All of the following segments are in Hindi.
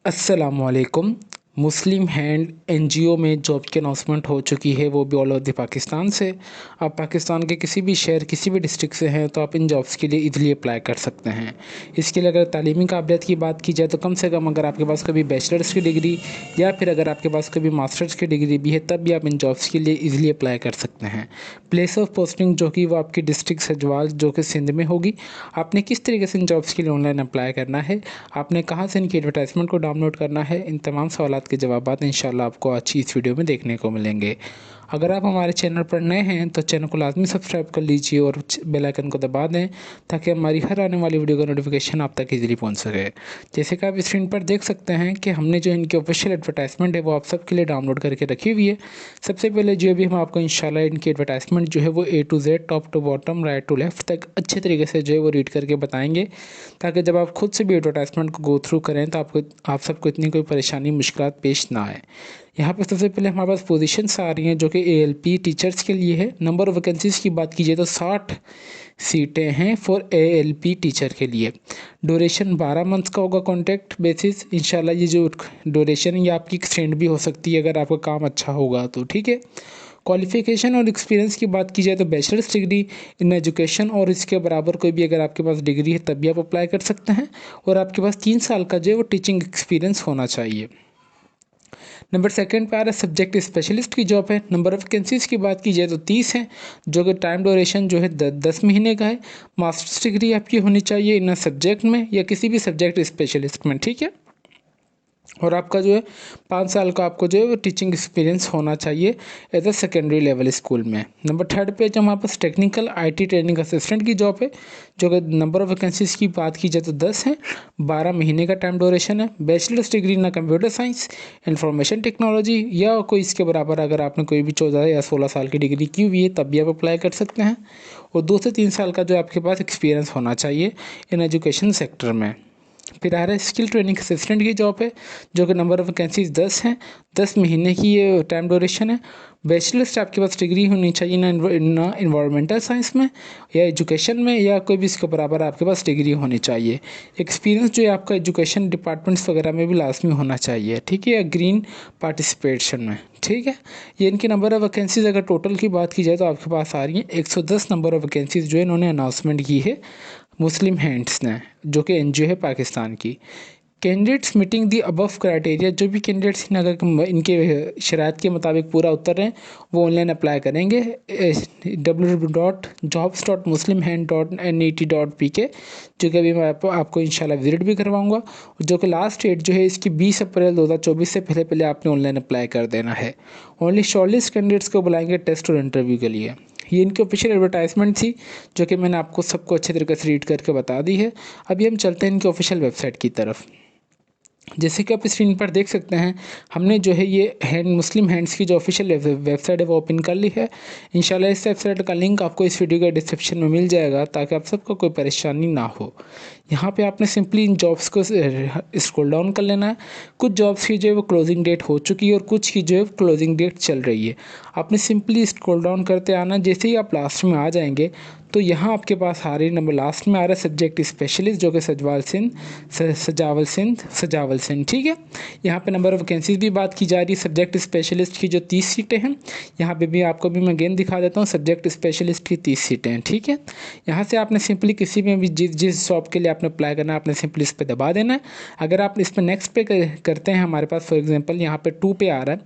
अस्सलामुअलैकुम। मुस्लिम हैंड एनजीओ में जॉब की अनाउंसमेंट हो चुकी है, वो भी ऑल ओवर द पाकिस्तान से। आप पाकिस्तान के किसी भी शहर किसी भी डिस्ट्रिक्ट से हैं तो आप इन जॉब्स के लिए इजीली अप्लाई कर सकते हैं। इसके लिए अगर तालीमी काबिलियत की बात की जाए तो कम से कम अगर आपके पास कभी बैचलर्स की डिग्री या फिर अगर आपके पास कभी मास्टर्स की डिग्री भी है तब भी आप इन जॉब्स के लिए ईजिली अप्लाई कर सकते हैं। प्लेस ऑफ पोस्टिंग जो कि वो आपकी डिस्ट्रिक्ट सजवाल जो कि सिंध में होगी। आपने किस तरीके से इन जॉब्स के लिए ऑनलाइन अप्लाई करना है, आपने कहाँ से इनकी एडवर्टाइजमेंट को डाउनलोड करना है, इन तमाम सवालात के जवाब इंशाल्लाह आपको अच्छी इस वीडियो में देखने को मिलेंगे। अगर आप हमारे चैनल पर नए हैं तो चैनल को लाजमी सब्सक्राइब कर लीजिए और बेल आइकन को दबा दें ताकि हमारी हर आने वाली वीडियो का नोटिफिकेशन आप तक इजीली पहुंच सके। जैसे कि आप स्क्रीन पर देख सकते हैं कि हमने जो इनकी ऑफिशियल एडवर्टाइजमेंट है वो आप सबके लिए डाउनलोड करके रखी हुई है। सबसे पहले जो भी हम आपको इंशाल्लाह इनकी एडवर्टाइजमेंट जो है वो A to Z top to bottom right to left तक अच्छे तरीके से जो है वो रीड करके बताएंगे, ताकि जब आप खुद से भी एडवर्टाइजमेंट को गो थ्रू करें तो आप सबको इतनी कोई परेशानी मुश्किल पेश ना आए। यहाँ पर सबसे पहले हमारे पास पोजीशंस आ रही हैं जो कि ALP टीचर्स के लिए है। नंबर ऑफ़ वैकेंसीज़ की बात कीजिए तो 60 सीटें हैं फॉर ALP टीचर के लिए। ड्यूरेशन 12 मंथ्स का होगा कॉन्ट्रैक्ट बेसिस। इंशाल्लाह ये जो ड्यूरेशन ये आपकी एक्सटेंड भी हो सकती है अगर आपका काम अच्छा होगा तो, ठीक है। क्वालिफ़िकेशन और एक्सपीरियंस की बात की जाए तो बैचलर्स डिग्री इन एजुकेशन और इसके बराबर कोई भी अगर आपके पास डिग्री है तब भी आप अप्लाई कर सकते हैं, और आपके पास 3 साल का जो है वो टीचिंग एक्सपीरियंस होना चाहिए। नंबर सेकंड पे आ रहा है सब्जेक्ट स्पेशलिस्ट की जॉब है। नंबर ऑफ़ वैकेंसीज़ की बात की जाए तो 30 है, जो कि टाइम ड्यूरेशन जो है 10 महीने का है। मास्टर्स डिग्री आपकी होनी चाहिए इन सब्जेक्ट में या किसी भी सब्जेक्ट स्पेशलिस्ट में, ठीक है। और आपका जो है 5 साल का आपको जो है वो टीचिंग एक्सपीरियंस होना चाहिए as a secondary level school में। नंबर थर्ड पे जो हमारे पास टेक्निकल IT ट्रेनिंग असिस्टेंट की जॉब है, जो कि नंबर ऑफ़ वैकेंसीज़ की बात की जाए तो 10 है, 12 महीने का टाइम ड्यूरेशन है। बैचलर्स डिग्री ना कंप्यूटर साइंस, इंफॉर्मेशन टेक्नोलॉजी या कोई इसके बराबर अगर आपने कोई भी 14 या 16 साल की डिग्री की हुई है तब भी आप अप्लाई कर सकते हैं। और 2 से 3 साल का जो आपके पास एक्सपीरियंस होना चाहिए इन एजुकेशन सेक्टर में। फिर आ रहा है स्किल ट्रेनिंग असिस्टेंट की जॉब है, जो कि नंबर ऑफ़ वैकेंसीज 10 हैं, 10 महीने की ये टाइम ड्यूरेशन है। बैचलर्स आपके पास डिग्री होनी चाहिए ना इन्वायरमेंटल साइंस में या एजुकेशन में या कोई भी इसके बराबर आपके पास डिग्री होनी चाहिए। एक्सपीरियंस जो है आपका एजुकेशन डिपार्टमेंट्स वगैरह में भी लाजमी होना चाहिए, ठीक है, या ग्रीन पार्टिसिपेशन में, ठीक है। ये इनकी नंबर ऑफ़ वैकेंसीज अगर टोटल की बात की जाए तो आपके पास आ रही है 110 नंबर ऑफ़ वैकेंसीज जो है इन्होंने अनाउंसमेंट की है मुस्लिम हैंड्स ने, जो कि NGO है पाकिस्तान की। Candidates meeting the above criteria, जो भी कैंडिडेट्स अगर इनके शराइत के मुताबिक पूरा उतर रहे हैं वो ऑनलाइन अप्लाई करेंगे www.jobs.muslimhand.net.pk, जो कि अभी मैं आपको इंशाल्लाह विजिट भी करवाऊंगा, जो कि लास्ट डेट जो है इसकी 20 अप्रैल 2024 से पहले पहले आपने ऑनलाइन अप्लाई कर देना है। ओनली शॉर्टलिस्ट कैंडिडेट्स को बुलाएंगे टेस्ट और इंटरव्यू के लिए। ये इनकी ऑफिशियल एडवर्टाइजमेंट थी जो कि मैंने आपको सबको अच्छे तरीके से रीड करके बता दी है। अभी हम चलते हैं इनकी ऑफिशियल वेबसाइट की तरफ। जैसे कि आप स्क्रीन पर देख सकते हैं हमने जो है ये मुस्लिम हैंड्स की जो ऑफिशियल वेबसाइट है वो ओपन कर ली है। इंशाल्लाह इस वेबसाइट का लिंक आपको इस वीडियो के डिस्क्रिप्शन में मिल जाएगा ताकि आप सबको कोई परेशानी ना हो। यहाँ पे आपने सिंपली इन जॉब्स को स्क्रॉल डाउन कर लेना है। कुछ जॉब्स की जो है वो क्लोजिंग डेट हो चुकी है और कुछ की जो है क्लोजिंग डेट चल रही है। आपने सिंपली स्क्रॉल डाउन करते आना, जैसे ही आप लास्ट में आ जाएंगे तो यहाँ आपके पास आ रही नंबर लास्ट में आ रहा है सब्जेक्ट स्पेशलिस्ट, जो कि सजावल सिंध, ठीक है। यहाँ पे नंबर ऑफ़ वैकेंसीज भी बात की जा रही है। सब्जेक्ट स्पेशलिस्ट की जो 30 सीटें हैं, यहाँ पे भी आपको भी मैं अगेन दिखा देता हूँ, सब्जेक्ट स्पेशलिस्ट की 30 सीटें हैं, ठीक है। यहाँ से आपने सिंपली किसी में भी जिस जॉब के लिए आपने अप्लाई करना है आपने सिंपली इस पर दबा देना है। अगर आप इस पर नेक्स्ट पे करते हैं, हमारे पास फॉर एग्जांपल यहाँ पे 2 पे आ रहा है,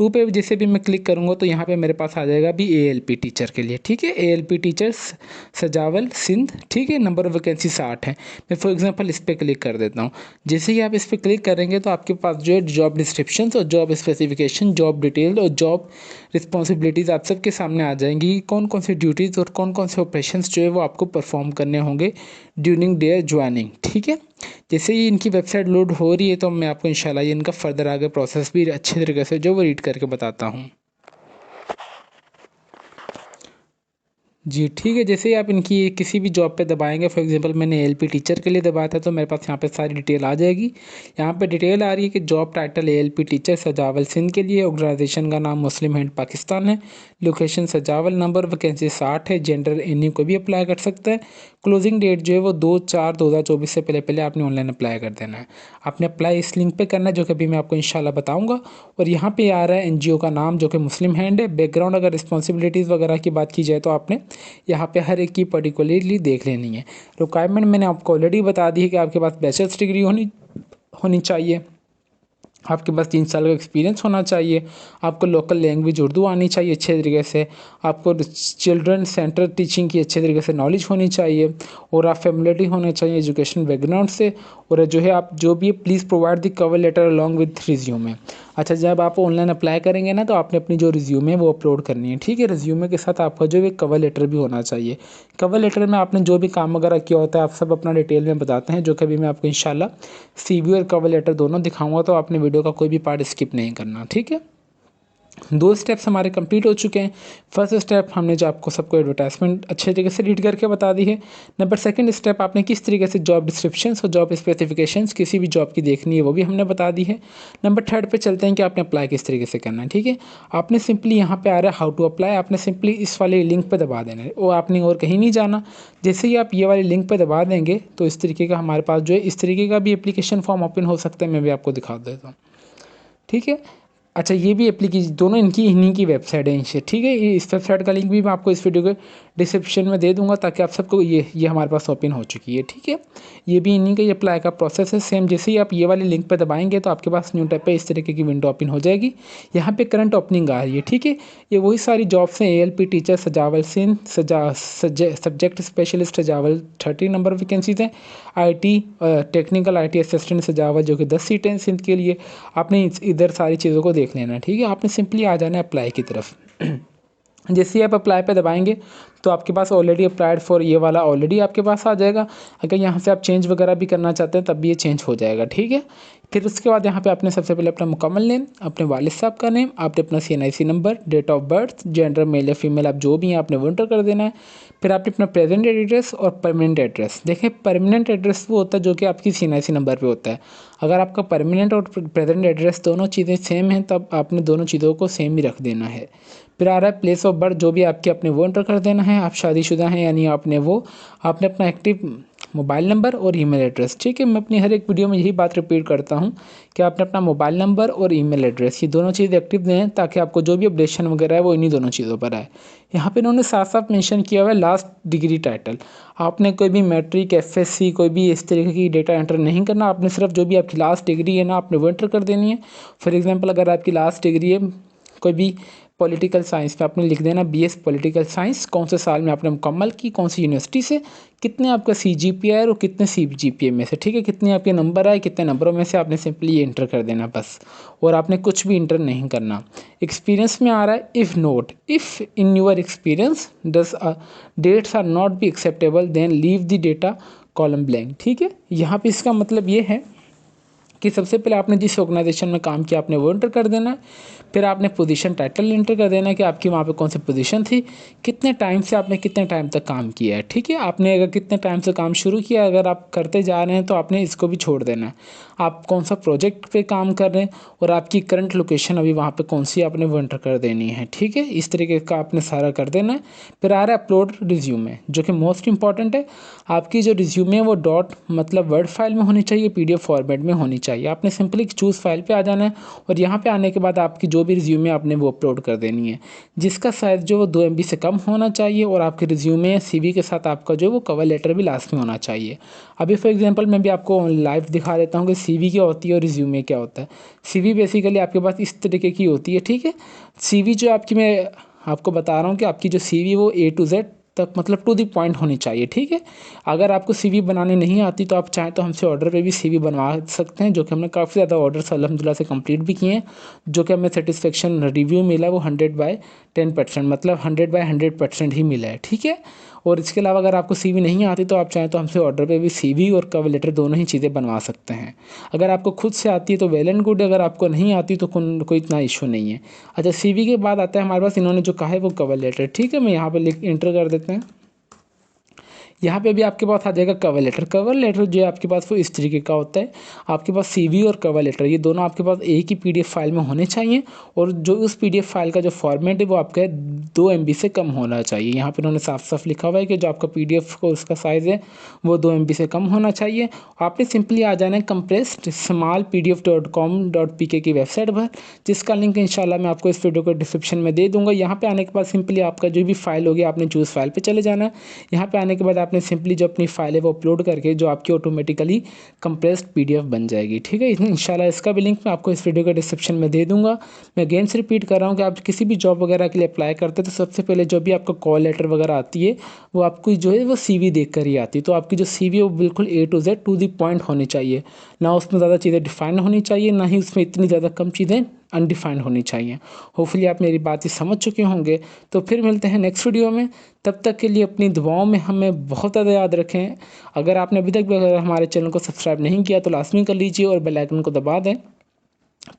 2 पे जैसे भी मैं क्लिक करूँगा तो यहाँ पे मेरे पास आ जाएगा भी ALP टीचर के लिए, ठीक है। ALP टीचर्स सजावल सिंध, ठीक है। नंबर ऑफ़ वैकेंसी 60 है। मैं फॉर एग्जांपल इस पर क्लिक कर देता हूँ। जैसे ही आप इस पर क्लिक करेंगे तो आपके पास जो है जॉब डिस्क्रिप्शन और जॉब स्पेसिफिकेशन, जॉब डिटेल और जॉब रिस्पॉन्सिबिलिटीज़ आप सबके सामने आ जाएंगी। कौन कौन सी ड्यूटीज़ और कौन कौन से ऑपरेशंस जो है वो आपको परफॉर्म करने होंगे ड्यूरिंग देयर ज्वाइनिंग, ठीक है। जैसे ही इनकी वेबसाइट लोड हो रही है तो मैं आपको इंशाल्लाह ये इनका फर्दर आगे प्रोसेस भी अच्छे तरीके से जो वो रीड करके बताता हूँ। जी ठीक है, जैसे ही आप इनकी किसी भी जॉब पे दबाएंगे, फॉर एग्जांपल मैंने एएलपी टीचर के लिए दबाया था तो मेरे पास यहाँ पे सारी डिटेल आ जाएगी। यहाँ पे डिटेल आ रही है कि जॉब टाइटल एएलपी टीचर सजावल सिंध के लिए, ऑर्गेनाइजेशन का नाम मुस्लिम हैंड पाकिस्तान है, लोकेशन सजावल, नंबर वैकेंसी 60 है, जेंडर एनी को भी अप्लाई कर सकता है। क्लोजिंग डेट जो है वो 2/4/2024 से पहले पहले आपने ऑनलाइन अप्लाई कर देना है। आपने अप्लाई इस लिंक पे करना है जो कि अभी मैं आपको इंशाल्लाह बताऊंगा। और यहाँ पे आ रहा है एनजीओ का नाम जो कि मुस्लिम हैंड है। बैकग्राउंड अगर रिस्पॉन्सिबिलिटीज़ वगैरह की बात की जाए तो आपने यहाँ पे हर एक की पर्टिकुलरली देख लेनी है। रिक्वायरमेंट मैंने आपको ऑलरेडी बता दी है कि आपके पास बैचलर्स डिग्री होनी होनी चाहिए, आपके पास 3 साल का एक्सपीरियंस होना चाहिए, आपको लोकल लैंग्वेज उर्दू आनी चाहिए अच्छे तरीके से, आपको चिल्ड्रन सेंटर टीचिंग की अच्छे तरीके से नॉलेज होनी चाहिए, और आप फेमिलिटी होने चाहिए एजुकेशन बैकग्राउंड से। और जो है आप जो भी please provide the cover letter along with resume. अच्छा, जब आप ऑनलाइन अप्लाई करेंगे ना तो आपने अपनी जो रिज्यूमे है वो अपलोड करनी है, ठीक है। रिज्यूमे के साथ आपका जो है कवर लेटर भी होना चाहिए। कवर लेटर में आपने जो भी काम वगैरह किया होता है आप सब अपना डिटेल में बताते हैं, जो कभी मैं आपको इंशाल्लाह सीवी और कवर लेटर दोनों दिखाऊंगा, तो आपने वीडियो का कोई भी पार्ट स्किप नहीं करना, ठीक है। 2 स्टेप्स हमारे कंप्लीट हो चुके हैं। फर्स्ट स्टेप हमने जो आपको सबको एडवर्टाइजमेंट अच्छे तरीके से रीड करके बता दी है। नंबर सेकंड स्टेप आपने किस तरीके से जॉब डिस्क्रिप्शंस और जॉब स्पेसिफिकेशंस किसी भी जॉब की देखनी है वो भी हमने बता दी है। नंबर थर्ड पे चलते हैं कि आपने अप्लाई किस तरीके से करना है, ठीक है। आपने सिंपली यहाँ पे आ रहा है हाउ टू अप्लाई, आपने सिंपली इस वाले लिंक पर दबा देना है, वो आपने और कहीं नहीं जाना। जैसे ही आप ये वाले लिंक पर दबा देंगे तो इस तरीके का हमारे पास जो है इस तरीके का भी एप्लीकेशन फॉर्म ओपन हो सकता है। मैं भी आपको दिखा देता हूँ, ठीक है। अच्छा, ये भी एप्लीकेशन दोनों इनकी इन्हीं की वेबसाइट है इनसे, ठीक है। ये इस वेबसाइट का लिंक भी मैं आपको इस वीडियो के डिस्क्रिप्शन में दे दूंगा ताकि आप सबको ये हमारे पास ओपन हो चुकी है, ठीक है। ये भी इन्हीं का ये अप्लाई का प्रोसेस है सेम। जैसे ही आप ये वाले लिंक पर दबाएंगे तो आपके पास न्यू टैब पे इस तरीके की विंडो ओपन हो जाएगी। यहाँ पे करंट ओपनिंग आ रही है, ठीक है। ये वही सारी जॉब्स हैं, एएलपी टीचर सजावल सिंध, सब्जेक्ट स्पेशलिस्ट सजावल 30 नंबर वैकेंसीज हैं। आईटी टेक्निकल आईटी असिस्टेंट सजावल जो कि 10 सीटें हैं सिंध के लिए। आपने इधर सारी चीज़ों को देख लेना है, ठीक है। आपने सिंपली आ जाना है अप्लाई की तरफ। जैसे ही आप अप्लाई पे दबाएंगे तो आपके पास ऑलरेडी अप्लाइड फॉर ये वाला ऑलरेडी आपके पास आ जाएगा। अगर यहाँ से आप चेंज वगैरह भी करना चाहते हैं तब भी ये चेंज हो जाएगा, ठीक है। फिर उसके बाद यहाँ पे आपने सबसे पहले अपना मुकम्मल नेम, अपने वालिद साहब का नेम, आपने अपना CNIC number, date of birth, gender male या फीमेल आप जो भी हैं आपने वो एंटर कर देना है। फिर आपने अपना प्रेजेंट एड्रेस और परमानेंट एड्रेस, देखें परमानेंट एड्रेस वो होता है जो कि आपकी CNIC नंबर पे होता है। अगर आपका परमानेंट और प्रेजेंट एड्रेस दोनों चीज़ें सेम हैं तब आपने दोनों चीज़ों को सेम ही रख देना है। फिर आ रहा है प्लेस ऑफ बर्थ, जो भी आपके अपने वो एंटर कर देना है। आप शादीशुदा हैं यानी आपने अपना एक्टिव मोबाइल नंबर और ईमेल एड्रेस, ठीक है। मैं अपनी हर एक वीडियो में यही बात रिपीट करता हूँ कि आपने अपना मोबाइल नंबर और ईमेल एड्रेस ये दोनों चीज़ एक्टिव दें ताकि आपको जो भी अपडेशन वगैरह है वो इन्हीं दोनों चीज़ों पर आए। यहाँ पे इन्होंने साफ साफ मेंशन किया हुआ है लास्ट डिग्री टाइटल। आपने कोई भी मैट्रिक FSC कोई भी इस तरीके की डेटा एंटर नहीं करना। आपने सिर्फ जो भी आपकी लास्ट डिग्री है ना आपने वो एंटर कर देनी है। फॉर एग्जाम्पल अगर आपकी लास्ट डिग्री है कोई भी पॉलिटिकल साइंस में, आपने लिख देना BS पॉलिटिकल साइंस, कौन से साल में आपने मुकम्मल की, कौन सी यूनिवर्सिटी से, कितने आपका CGPA है और कितने CGPA में से, ठीक है। कितने आपके नंबर आए, कितने नंबरों में से आपने सिंपली ये इंटर कर देना बस, और आपने कुछ भी इंटर नहीं करना। एक्सपीरियंस में आ रहा है if in your experience dates are not be acceptable then leave the data column blank, ठीक है। यहाँ पे इसका मतलब ये है कि सबसे पहले आपने जिस ऑर्गेनाइजेशन में काम किया आपने वो एंटर कर देना है। फिर आपने पोजीशन टाइटल एंटर कर देना है कि आपकी वहाँ पे कौन सी पोजीशन थी, कितने टाइम से आपने कितने टाइम तक काम किया है, ठीक है। आपने अगर कितने टाइम से काम शुरू किया, अगर आप करते जा रहे हैं तो आपने इसको भी छोड़ देना है। आप कौन सा प्रोजेक्ट पे काम कर रहे हैं और आपकी करंट लोकेशन अभी वहाँ पे कौन सी आपने वो एंटर कर देनी है, ठीक है। इस तरीके का आपने सारा कर देना है। फिर आ रहा है अपलोड रिज्यूमे, जो कि मोस्ट इंपॉर्टेंट है। आपकी जो रिज्यूमे है वो डॉट मतलब वर्ड फाइल में होनी चाहिए, PDF फॉर्मेट में होनी चाहिए। आपने सिंपली चूज़ फाइल पे आ जाना है और यहाँ पे आने के बाद आपकी जो भी रिज्यूमे आपने वो अपलोड कर देनी है, जिसका साइज़ जो वो 2 MB से कम होना चाहिए। और आपके रिज्यूमे CV के साथ आपका जो वो कवर लेटर भी लास्ट में होना चाहिए। अभी फॉर एग्जांपल मैं भी आपको लाइव दिखा देता हूँ कि CV क्या होती है और रिज्यूमे क्या होता है। CV बेसिकली आपके पास इस तरीके की होती है, ठीक है। CV जो आपकी मैं आपको बता रहा हूँ कि आपकी जो CV वो A to Z तक मतलब टू दी पॉइंट होनी चाहिए, ठीक है। अगर आपको CV बनाने नहीं आती तो आप चाहें तो हमसे ऑर्डर पे भी CV बनवा सकते हैं, जो कि हमने काफ़ी ज़्यादा ऑर्डर्स अल्हम्दुलिल्लाह से कंप्लीट भी किए हैं, जो कि हमें सेटिस्फेक्शन रिव्यू मिला वो 100/10% मतलब 100/100% ही मिला है, ठीक है। और इसके अलावा अगर आपको CV नहीं आती तो आप चाहें तो हमसे ऑर्डर पे भी CV और कवर लेटर दोनों ही चीज़ें बनवा सकते हैं। अगर आपको खुद से आती है तो वेल एंड गुड, अगर आपको नहीं आती तो कोई इतना इशू नहीं है। अच्छा, CV के बाद आता है हमारे पास इन्होंने जो कहा है वो कवर लेटर। ठीक है, मैं यहाँ पर लिख इंटर कर देते हैं। यहाँ पे भी आपके पास आ जाएगा कवर लेटर। कवर लेटर जो है आपके पास वो इस तरीके का होता है, आपके पास CV और कवर लेटर ये दोनों आपके पास एक ही PDF फाइल में होने चाहिए, और जो उस PDF फाइल का जो फॉर्मेट है वो आपका 2 MB से कम होना चाहिए। यहाँ पे उन्होंने साफ साफ लिखा हुआ है कि जो आपका PDF को उसका साइज़ है वो 2 MB से कम होना चाहिए। आपने सिंपली आ जाना है compressed-small-pdf.com.pk की वेबसाइट पर, जिसका लिंक इंशाल्लाह मैं आपको इस वीडियो को डिस्क्रिप्शन में दे दूँगा। यहाँ पे आने के बाद सिंपली आपका जो भी फाइल होगी आपने चूज़ फाइल पे चले जाना है। यहाँ पे आने के बाद आपने सिंपली जो अपनी फाइल है वो अपलोड करके जो आपकी ऑटोमेटिकली कंप्रेस्ड PDF बन जाएगी। ठीक है, इंशाल्लाह इसका भी लिंक मैं आपको इस वीडियो के डिस्क्रिप्शन में दे दूँगा। मैं अगेन से रिपीट कर रहा हूँ कि आप किसी भी जॉब वगैरह के लिए अप्लाई करते हैं तो सबसे पहले जो भी आपका कॉल लेटर वगैरह आती है वो आपको जो है वो CV देख कर ही आती है। तो आपकी जो CV है वो बिल्कुल A to Z to the point होनी चाहिए, ना उसमें ज़्यादा चीज़ें डिफाइन होनी चाहिए, ना ही उसमें इतनी ज़्यादा कम चीज़ें अनडिफाइंड होनी चाहिए। होपफुली आप मेरी बात समझ चुके होंगे। तो फिर मिलते हैं नेक्स्ट वीडियो में, तब तक के लिए अपनी दुआओं में हमें बहुत ज़्यादा याद रखें। अगर आपने अभी तक भी अगर हमारे चैनल को सब्सक्राइब नहीं किया तो लाजमी कर लीजिए और बेल आइकन को दबा दें,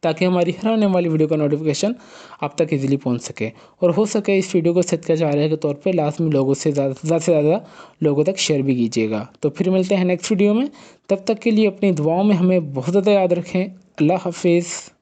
ताकि हमारी हर आने वाली वीडियो का नोटिफिकेशन आप तक इजीली पहुंच सके, और हो सके इस वीडियो को सदका जारिया के तौर पे लाजमी लोगों से ज़्यादा लोगों तक शेयर भी कीजिएगा। तो फिर मिलते हैं नेक्स्ट वीडियो में, तब तक के लिए अपनी दुआओं में हमें बहुत ज़्यादा याद रखें। अल्लाह हाफिज़।